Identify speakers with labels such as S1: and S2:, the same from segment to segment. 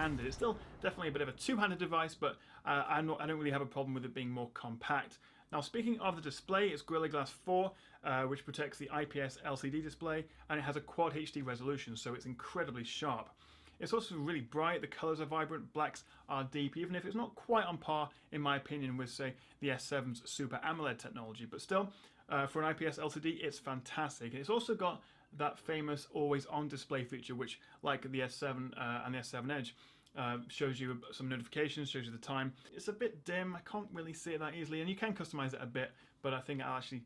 S1: one-handed. It's still definitely a bit of a two-handed device, but I don't really have a problem with it being more compact. Now, speaking of the display, it's Gorilla Glass 4, which protects the IPS LCD display, and it has a Quad HD resolution, so it's incredibly sharp. It's also really bright, the colours are vibrant, blacks are deep, even if it's not quite on par, in my opinion, with, say, the S7's Super AMOLED technology. But still, for an IPS LCD, it's fantastic. And it's also got that famous always-on display feature, which, like the S7 and the S7 Edge, shows you some notifications, shows you the time. It's a bit dim, I can't really see it that easily, and you can customize it a bit, but I think I'll actually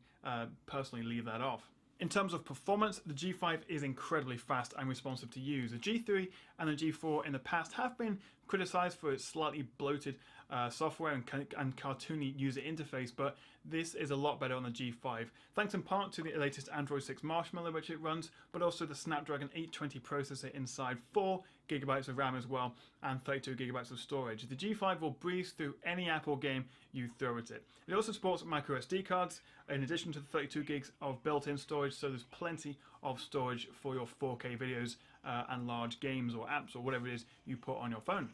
S1: personally leave that off. In terms of performance, the G5 is incredibly fast and responsive to use. The G3 and the G4 in the past have been criticized for its slightly bloated software and cartoony user interface, but this is a lot better on the G5, thanks in part to the latest Android 6 Marshmallow which it runs, but also the Snapdragon 820 processor inside, 4GB of RAM as well, and 32GB of storage. The G5 will breeze through any app or game you throw at it. It also supports microSD cards, in addition to the 32GB of built-in storage, so there's plenty of storage for your 4K videos and large games or apps or whatever it is you put on your phone.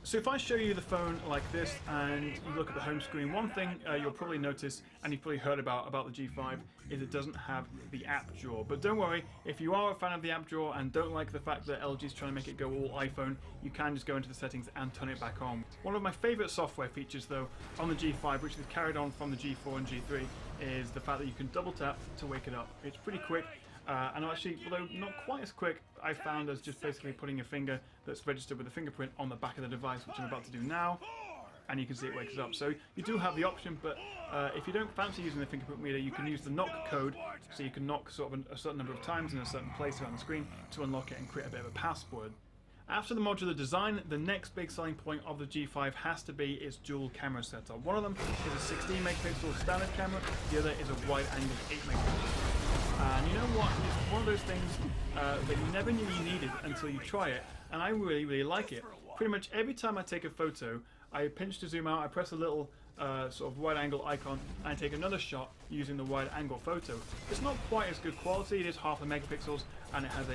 S1: So if I show you the phone like this and you look at the home screen, one thing you'll probably notice, and you've probably heard about the G5, is it doesn't have the app drawer. But don't worry, if you are a fan of the app drawer and don't like the fact that LG is trying to make it go all iPhone, you can just go into the settings and turn it back on. One of my favourite software features though on the G5, which is carried on from the G4 and G3, is the fact that you can double tap to wake it up. It's pretty quick. And actually, although not quite as quick, I found as just basically putting your finger that's registered with a fingerprint on the back of the device, which I'm about to do now, and you can see it wakes up. So you do have the option, but if you don't fancy using the fingerprint reader, you can use the knock code, so you can knock sort of a certain number of times in a certain place around the screen to unlock it and create a bit of a password. After the modular design, the next big selling point of the G5 has to be its dual camera setup. One of them is a 16 megapixel standard camera, the other is a wide-angle 8 megapixel. And you know what, it's one of those things that you never knew you needed until you try it, and I really like it. Pretty much every time I take a photo, I pinch to zoom out, I press a little sort of wide angle icon, and I take another shot using the wide angle photo. It's not quite as good quality, it is half a megapixels, and it has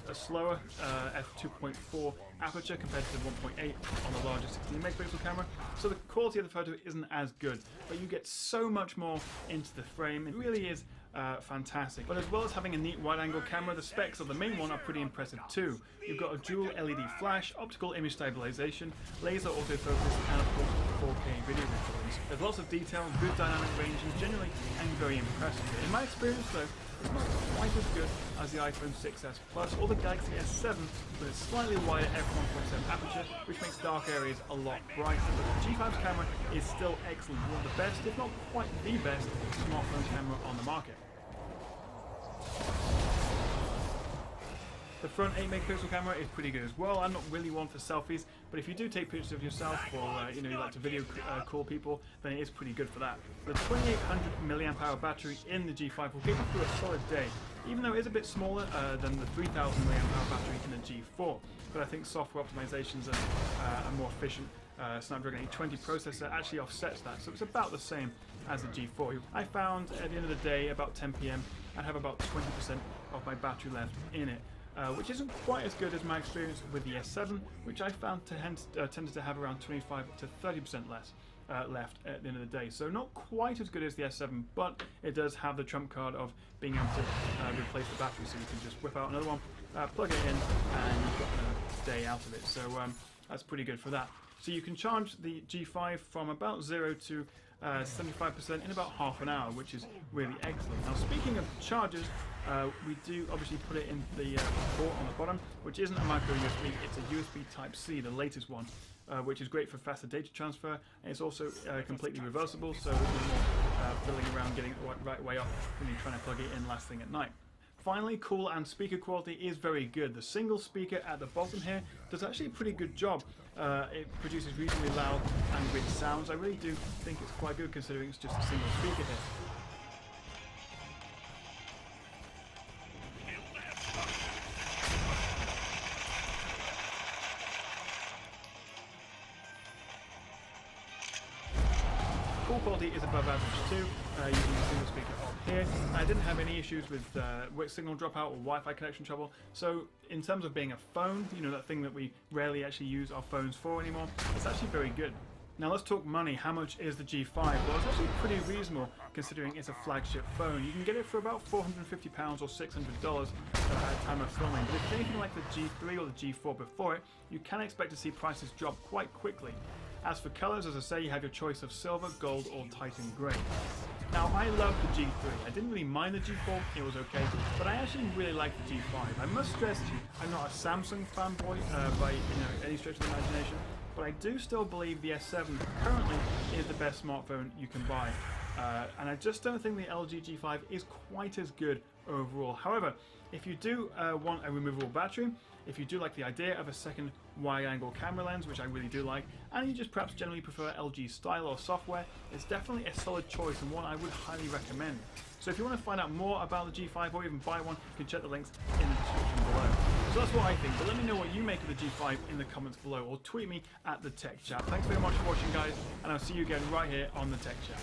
S1: a slower f2.4 aperture compared to the 1.8 on the larger 16 megapixel camera, so the quality of the photo isn't as good, but you get so much more into the frame. It really is fantastic. But as well as having a neat wide-angle camera, the specs of the main one are pretty impressive too. You've got a dual LED flash, optical image stabilization, laser autofocus, and of course 4K video recordings. There's lots of detail, good dynamic range, and generally very impressive. In my experience though, it's not quite as good as the iPhone 6s Plus or the Galaxy S7 with a slightly wider f1.7 aperture, which makes dark areas a lot brighter. But the G5's camera is still excellent, one of the best, if not quite the best, smartphone camera on the market. The front 8 megapixel camera is pretty good as well. I'm not really one for selfies, but if you do take pictures of yourself or you like to video call people, then it is pretty good for that. The 2800 mAh battery in the G5 will get you through a solid day, even though it is a bit smaller than the 3000 mAh battery in the G4. But I think software optimizations and a more efficient Snapdragon 820 processor actually offsets that, so it's about the same as the G4. I found at the end of the day, about 10 PM, I'd have about 20% of my battery left in it. Which isn't quite as good as my experience with the S7, which I found tended to have around 25 to 30% less left at the end of the day. So not quite as good as the S7, but it does have the trump card of being able to replace the battery, so you can just whip out another one, plug it in, and you've got a day out of it. So that's pretty good for that. So you can charge the G5 from about 0 to 75% in about half an hour, which is really excellent. Now speaking of chargers, we do obviously put it in the port on the bottom, which isn't a micro USB, it's a USB Type-C, the latest one, which is great for faster data transfer, and it's also completely reversible, so there's no more fiddling around getting it the right way up when you're trying to plug it in last thing at night. Finally, cool and speaker quality is very good. The single speaker at the bottom here does actually a pretty good job. It produces reasonably loud and rich sounds. I really do think it's quite good considering it's just a single speaker here. Call quality is above average too. using the single speaker up here. I didn't have any issues with signal dropout or Wi-Fi connection trouble. So in terms of being a phone, you know, that thing that we rarely actually use our phones for anymore, it's actually very good. Now let's talk money. How much is the G5? Well, it's actually pretty reasonable considering it's a flagship phone. You can get it for about £450 or $600 at time of filming. But if it's anything like the G3 or the G4 before it, you can expect to see prices drop quite quickly. As for colours, as I say, you have your choice of silver, gold or Titan Grey. Now I love the G3. I didn't really mind the G4, it was okay, but I actually really like the G5. I must stress I'm not a Samsung fanboy by any stretch of the imagination, but I do still believe the S7 currently is the best smartphone you can buy. And I just don't think the LG G5 is quite as good overall. However, if you do want a removable battery, if you do like the idea of a second wide-angle camera lens, which I really do like, and you just perhaps generally prefer LG style or software, it's definitely a solid choice and one I would highly recommend. So if you want to find out more about the G5 or even buy one, you can check the links in the description below. So that's what I think, but let me know what you make of the G5 in the comments below, or tweet me at the Tech Chat. Thanks very much for watching, guys, and I'll see you again right here on the Tech Chat.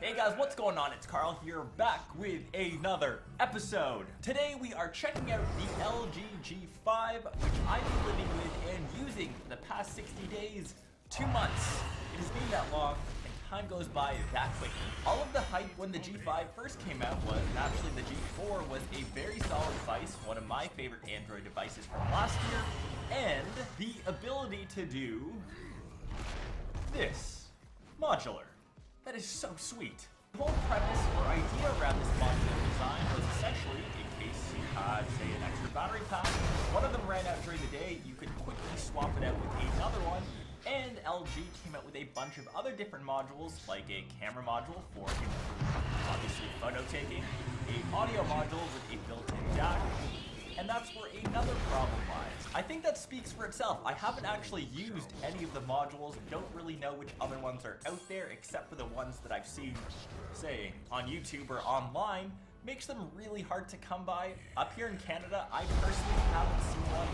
S2: Hey guys, what's going on? It's Carl here, back with another episode. Today we are checking out the LG G5, which I've been living with and using for the past 60 days, 2 months. It has been that long, and time goes by that quickly. All of the hype when the G5 first came out was naturally the G4 was a very solid device, one of my favorite Android devices from last year, and the ability to do this, modular. That is so sweet. The whole premise or idea around this modular design was essentially, in case you had, say, an extra battery pack, one of them ran out during the day, you could quickly swap it out with another one, and LG came out with a bunch of other different modules, like a camera module for obviously photo taking, an audio module with a built-in jack, and that's where another problem lies. I think that speaks for itself. I haven't actually used any of the modules, don't really know which other ones are out there except for the ones that I've seen, say, on YouTube or online. Makes them really hard to come by. Up here in Canada, I personally haven't seen one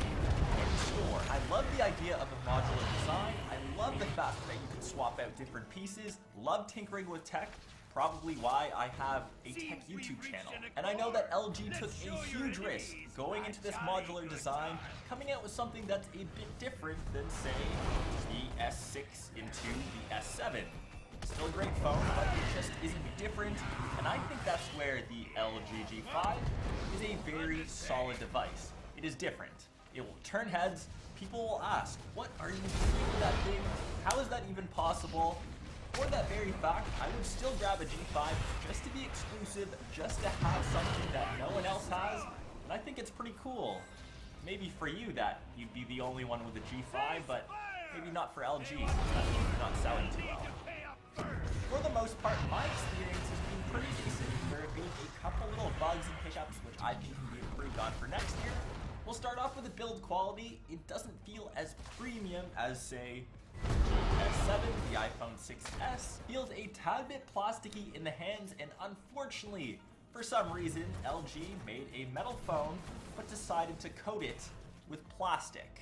S2: in store. I love the idea of a modular design. I love the fact that you can swap out different pieces. Love tinkering with tech. Probably why I have a tech YouTube channel. And I know that LG took a huge risk going into this modular design, coming out with something that's a bit different than, say, the S6 into the S7. Still a great phone, but it just isn't different, and I think that's where the LG G5 is a very solid device. It is different. It will turn heads. People will ask, what are you doing with that thing? How is that even possible? For that very fact, I would still grab a G5 just to be exclusive, just to have something that no one else has, and I think it's pretty cool. Maybe for you that you'd be the only one with a G5, but maybe not for LG, since that means you're not selling too well. For the most part, my experience has been pretty decent. There have been a couple little bugs and hiccups which I think can be improved on for next year. We'll start off with the build quality. It doesn't feel as premium as, say, S7, the iPhone 6s, feels a tad bit plasticky in the hands, and unfortunately, for some reason, LG made a metal phone but decided to coat it with plastic.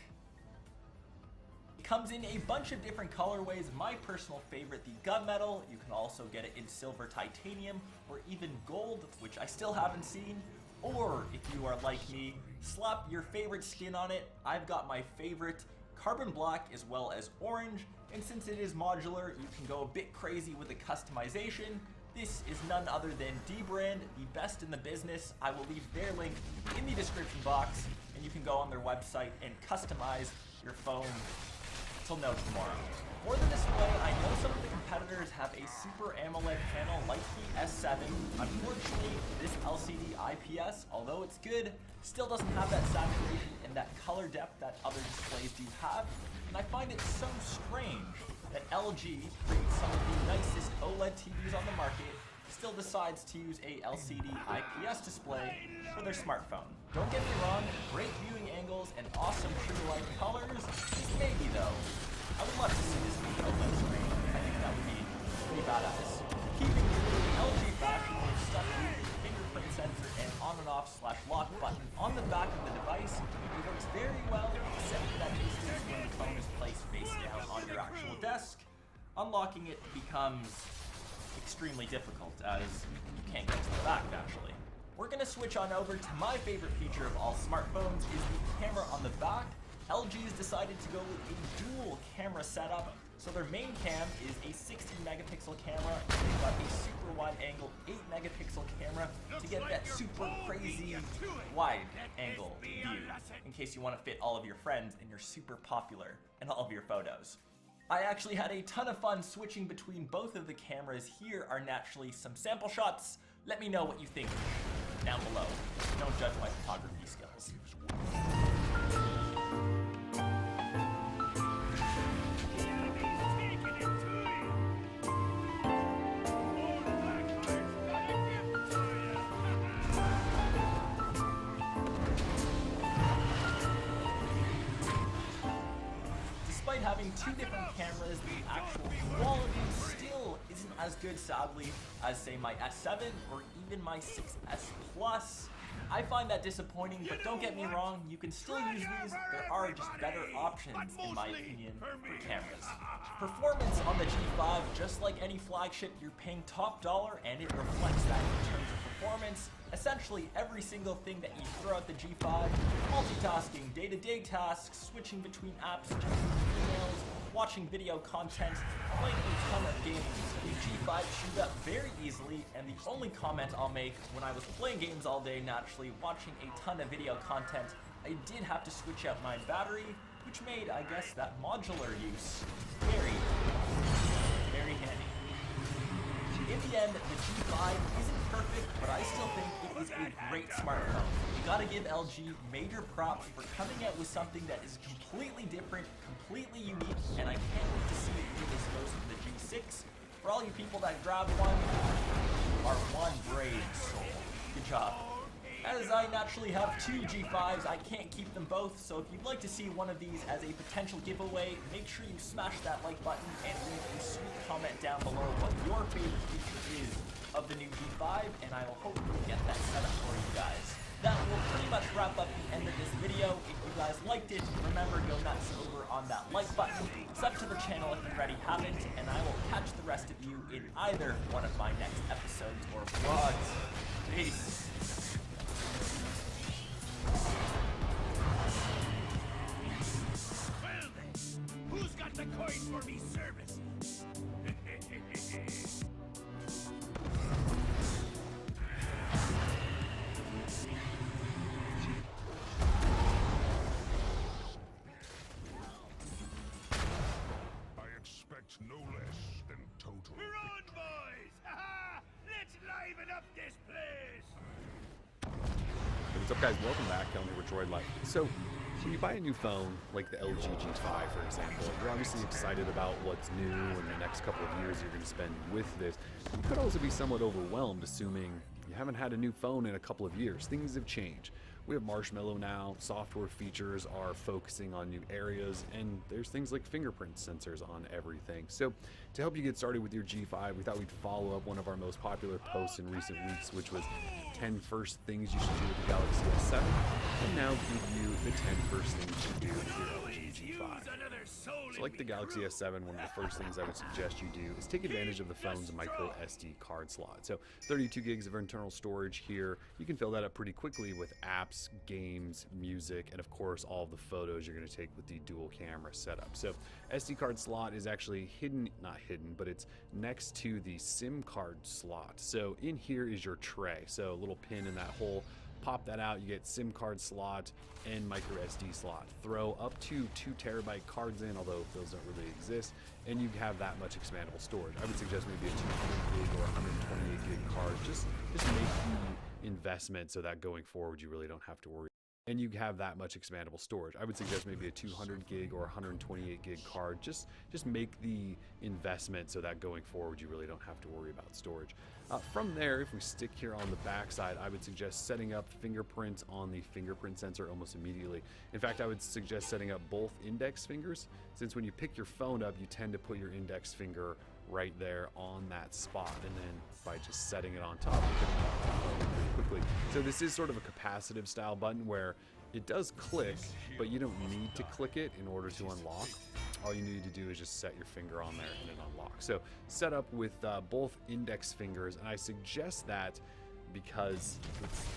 S2: It comes in a bunch of different colorways. My personal favorite, the gunmetal. You can also get it in silver titanium or even gold, which I still haven't seen. Or if you are like me, slap your favorite skin on it. I've got my favorite carbon black as well as orange, and since it is modular, you can go a bit crazy with the customization. This is none other than Dbrand, the best in the business. I will leave their link in the description box, and you can go on their website and customize your phone till no tomorrow. For the display, I know some of the competitors have a Super AMOLED panel like the S7. Unfortunately, this LCD IPS, although it's good, still doesn't have that saturation and that color depth that other displays do have. And I find it so strange that LG creates some of the nicest OLED TVs on the market, still decides to use a LCD IPS display for their smartphone. Don't get me wrong, great viewing angles and awesome true light colors. Maybe though, I would love to see this be OLED screen. I think that would be pretty badass. Keeping sensor and on and off / lock button on the back of the device. It works very well, except for that instance when the phone is placed face down on your actual desk. Unlocking it becomes extremely difficult, as you can't get to the back naturally. We're going to switch on over to my favorite feature of all smartphones, is the camera on the back. LG's decided to go with a dual camera setup. So their main cam is a 60 megapixel camera, and they've got a super wide angle 8 megapixel camera to get that super crazy wide angle view, in case you want to fit all of your friends and you're super popular in all of your photos. I actually had a ton of fun switching between both of the cameras. Here are naturally some sample shots. Let me know what you think down below. Don't judge my photography skills. Despite having two different cameras, the actual quality still isn't as good, sadly, as say my S7 or even my 6S Plus. I find that disappointing, but don't get me wrong, you can still use these. There are just better options, in my opinion, for cameras. Performance on the G5, just like any flagship, you're paying top dollar, and it reflects that in terms of performance. Essentially, every single thing that you throw at the G5, multitasking, day-to-day tasks, switching between apps, checking emails, watching video content, playing a ton of games. The G5 chewed up very easily, and the only comment I'll make, when I was playing games all day, naturally watching a ton of video content, I did have to switch out my battery, which made, I guess, that modular use very, very handy. In the end, the G5 isn't perfect, but I still think it is a great smartphone. You gotta give LG major props for coming out with something that is completely different, completely unique, and I can't wait to see it do this goes to the G6. For all you people that grabbed one, you are one brave soul. Good job. As I naturally have two G5s, I can't keep them both, so if you'd like to see one of these as a potential giveaway, make sure you smash that like button and leave a sweet comment down below what your favorite feature is of the new G5, and I will hopefully get that set up for you guys. That will pretty much wrap up the end of this video. If you guys liked it, remember, go nuts over on that like button, sub to the channel if you already haven't, and I will catch the rest of you in either one of my next episodes or vlogs. Peace.
S3: Well then, who's got the coin for me services?
S4: I expect no less than total.
S3: We're on, boys! Ha-ha! Let's liven up this place!
S5: Hey, what's up, guys? Welcome back down here with Droid Life. So, when you buy a new phone, like the LG G5, for example, you're obviously excited about what's new and the next couple of years you're going to spend with this. You could also be somewhat overwhelmed, assuming you haven't had a new phone in a couple of years. Things have changed. We have Marshmallow now, software features are focusing on new areas, and there's things like fingerprint sensors on everything. So to help you get started with your G5, we thought we'd follow up one of our most popular posts in recent weeks, which was 10 first things you should do with the Galaxy S7, and now give you the 10 first things you should do with your LG G5. So like the Galaxy S7, one of the first things I would suggest you do is take advantage of the phone's micro SD card slot. So 32 gigs of internal storage here. You can fill that up pretty quickly with apps, games, music, and of course all of the photos you're going to take with the dual camera setup. So SD card slot is actually hidden, not hidden, but it's next to the SIM card slot. So in here is your tray. So a little pin in that hole. Pop that out, you get SIM card slot and micro SD slot. Throw up to 2 terabyte cards in, although those don't really exist, and you have that much expandable storage. I would suggest maybe a 200 gig or 128 gig card. Just make the investment so that going forward you really don't have to worry. And you have that much expandable storage. I would suggest maybe a 200 gig or 128 gig card. Just make the investment so that going forward you really don't have to worry about storage. From there, if we stick here on the back side, I would suggest setting up fingerprints on the fingerprint sensor almost immediately. In fact, I would suggest setting up both index fingers, since when you pick your phone up, you tend to put your index finger right there on that spot, and then by just setting it on top, you can quickly. So this is sort of a capacitive style button where it does click, but you don't need to click it in order to unlock. All you need to do is just set your finger on there and it unlocks. So set up with both index fingers, and I suggest that because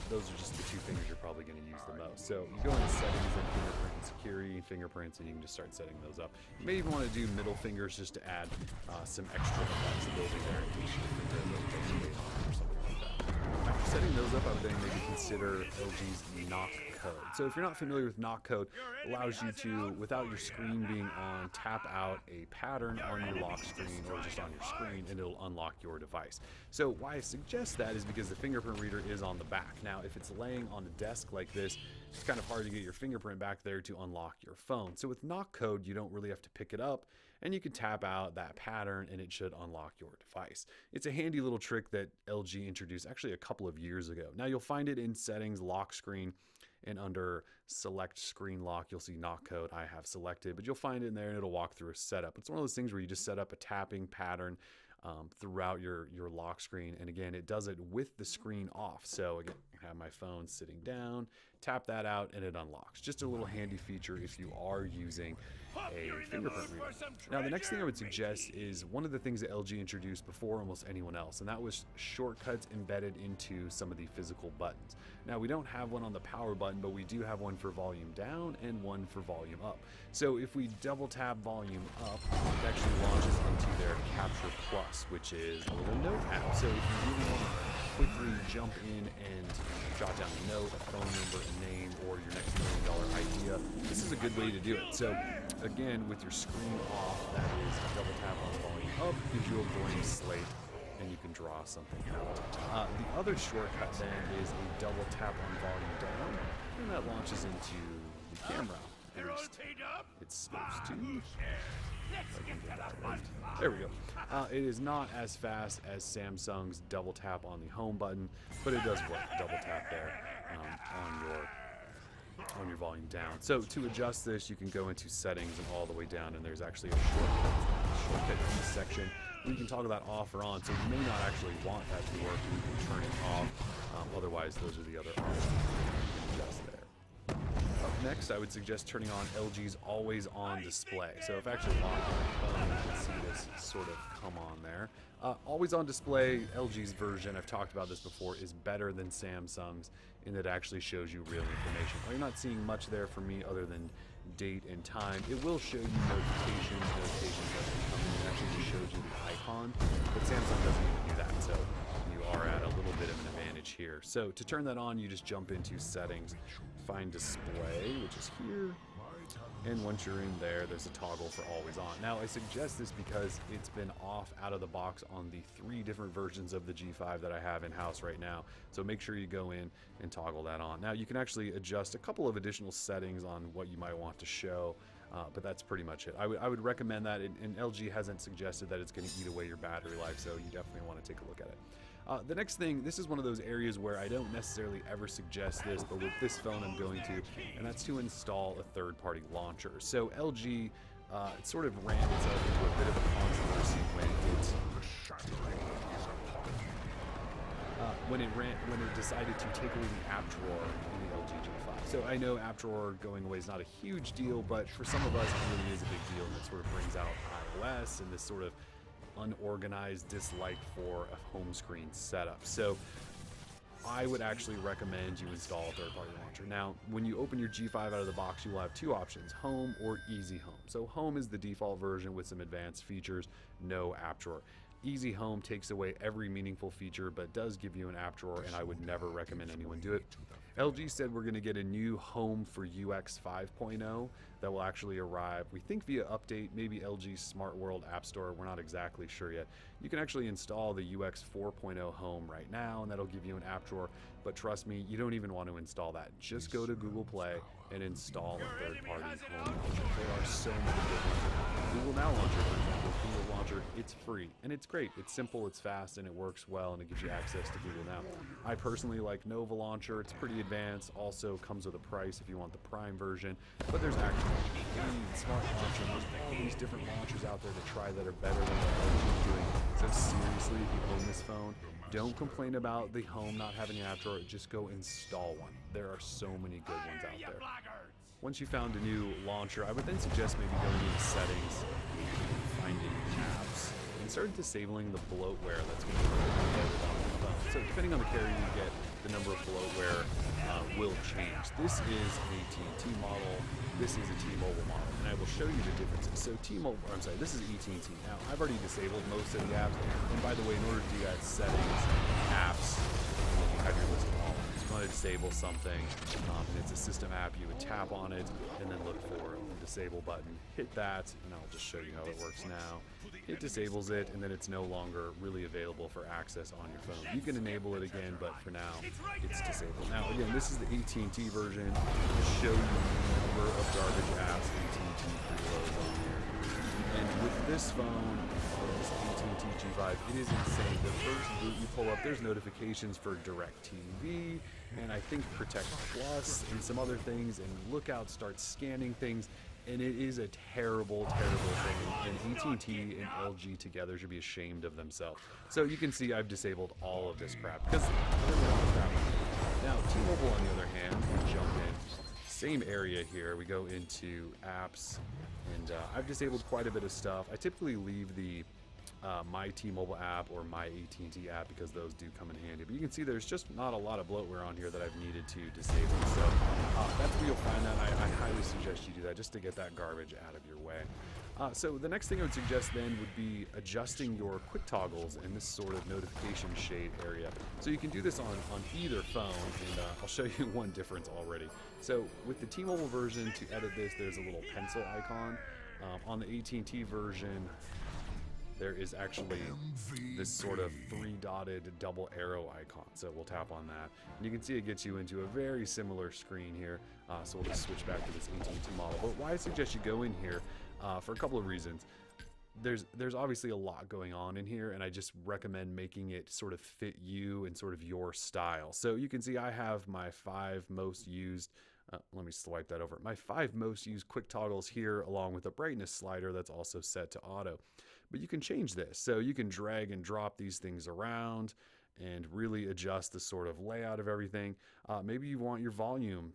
S5: those are just the two fingers you're probably going to use the most. So you go into settings and fingerprint and security, fingerprints, and you can just start setting those up. You may even want to do middle fingers just to add some extra flexibility there in case your finger has a little weight on it or something like that. After setting those up, I would then maybe consider LG's knock code. So if you're not familiar with knock code, it allows you to, without your screen being on, tap out a pattern on your lock screen or just on your screen, and it'll unlock your device. So why I suggest that is because the fingerprint reader is on the back. Now, if it's laying on the desk like this, it's kind of hard to get your fingerprint back there to unlock your phone. So with knock code, you don't really have to pick it up, and you can tap out that pattern and it should unlock your device. It's a handy little trick that LG introduced actually a couple of years ago. Now you'll find it in settings, lock screen, and under select screen lock, you'll see knock code I have selected, but you'll find it in there and it'll walk through a setup. It's one of those things where you just set up a tapping pattern throughout your lock screen. And again, it does it with the screen off. So again, I have my phone sitting down, tap that out and it unlocks. Just a little handy feature if you are using a fingerprint reader. Now, the next thing I would suggest is one of the things that LG introduced before almost anyone else, and that was shortcuts embedded into some of the physical buttons. Now, we don't have one on the power button, but we do have one for volume down and one for volume up. So if we double tap volume up, it actually launches into their Capture Plus, which is a little note app. So if you really want to quickly jump in and jot down a note, a phone number, a name, or your next $1 million idea, this is a good way to do it. So again, with your screen off, that is a double tap on volume up, gives you a blank slate, and you can draw something out. The other shortcut then is a double tap on volume down, and that launches into the camera. At least it's supposed to. There we go. It is not as fast as Samsung's double tap on the home button, but it does work. Double tap there on your volume down. So to adjust this, you can go into settings and all the way down, and there's actually a shortcut key section. You can toggle that off or on, so you may not actually want that to work. You can turn it off. Otherwise, those are the other options you can adjust there. Up next, I would suggest turning on LG's always on display. So if I actually lock my phone, you can see this sort of come on there. Always on display, LG's version, I've talked about this before, is better than Samsung's in that it actually shows you real information. Well, you're not seeing much there for me other than date and time. It will show you notifications as they come in. It actually just shows you the icon, but Samsung doesn't even do that, so you are at a little bit of an advantage here. So to turn that on, you just jump into settings, find display, which is here, and once you're in there, there's a toggle for always on. Now, I suggest this because it's been off out of the box on the 3 different versions of the G5 that I have in-house right now, so make sure you go in and toggle that on. Now, you can actually adjust a couple of additional settings on what you might want to show, but that's pretty much it. I would recommend that, and LG hasn't suggested that it's going to eat away your battery life, so you definitely want to take a look at it. The next thing, this is one of those areas where I don't necessarily ever suggest this, but with this phone I'm going to, and that's to install a third-party launcher. So LG, it sort of ran itself into a bit of a controversy when it decided to take away the app drawer in the LG G5. So I know app drawer going away is not a huge deal, but for some of us it really is a big deal, and it sort of brings out iOS and this sort of unorganized dislike for a home screen setup. So I would actually recommend you install a third-party launcher. Now, when you open your G5 out of the box, you will have 2 options, Home or Easy Home. So Home is the default version with some advanced features, no app drawer. Easy Home takes away every meaningful feature, but does give you an app drawer, and I would never recommend anyone do it. LG said we're going to get a new Home for UX 5.0 that will actually arrive, we think via update, maybe LG's Smart World App Store, we're not exactly sure yet. You can actually install the UX 4.0 Home right now, and that'll give you an app drawer, but trust me, you don't even want to install that. Just go to Google Play and install a third-party home launcher. There are so many good ones. Google Now Launcher, for example, Google Launcher, it's free, and it's great. It's simple, it's fast, and it works well, and it gives you access to Google Now. I personally like Nova Launcher. It's pretty advanced, also comes with a price if you want the Prime version, but there's actually Smart Launcher. There's all these different launchers out there to try that are better than what LG is doing. So seriously, if you own this phone, Don't complain about the home not having an app drawer, just go install one. There are so many good ones out there. Once you found a new launcher, I would then suggest maybe going into settings, finding apps, and start disabling the bloatware that's going to be loaded on your phone. So depending on the carrier you get, the number of bloatware will change. This is an AT&T model. This is a T-Mobile model, and I will show you the differences. So this is AT&T. Now, I've already disabled most of the apps, and by the way, in order to do that, settings, apps, and then you have your list of all. If you want to disable something, and it's a system app, you would tap on it, and then look for the disable button. Hit that, and I'll just show you how it works now. It disables it, and then it's no longer really available for access on your phone. You can enable it again, but for now, it's disabled. Now, again, this is the AT&T version. I'll show you the number of garbage apps AT&T preloads on here. And with this phone, this AT&T G5, it is insane. The first boot you pull up, there's notifications for DirecTV, and I think Protect Plus, and some other things, and Lookout starts scanning things. And it is a terrible, terrible thing, and AT&T and LG together should be ashamed of themselves. So you can see I've disabled all of this crap, because I really want the crap. Now, T-Mobile, on the other hand, we jump in, same area here, we go into apps, and I've disabled quite a bit of stuff. I typically leave the my T-Mobile app or my AT&T app because those do come in handy. But you can see there's just not a lot of bloatware on here that I've needed to disable. So that's where you'll find that. I highly suggest you do that just to get that garbage out of your way. So the next thing I would suggest then would be adjusting your quick toggles in this sort of notification shade area. So you can do this on either phone, and I'll show you one difference already. So with the T-Mobile version, to edit this, there's a little pencil icon. On the AT&T version, there is actually this sort of three-dotted double arrow icon. So we'll tap on that. And you can see it gets you into a very similar screen here. So we'll just switch back to this AT&T model. But why I suggest you go in here for a couple of reasons. There's obviously a lot going on in here, and I just recommend making it sort of fit you and sort of your style. So you can see I have my 5 most used let me swipe that over. My 5 most used quick toggles here, along with a brightness slider that's also set to auto. But you can change this. So you can drag and drop these things around and really adjust the sort of layout of everything. Maybe you want your volume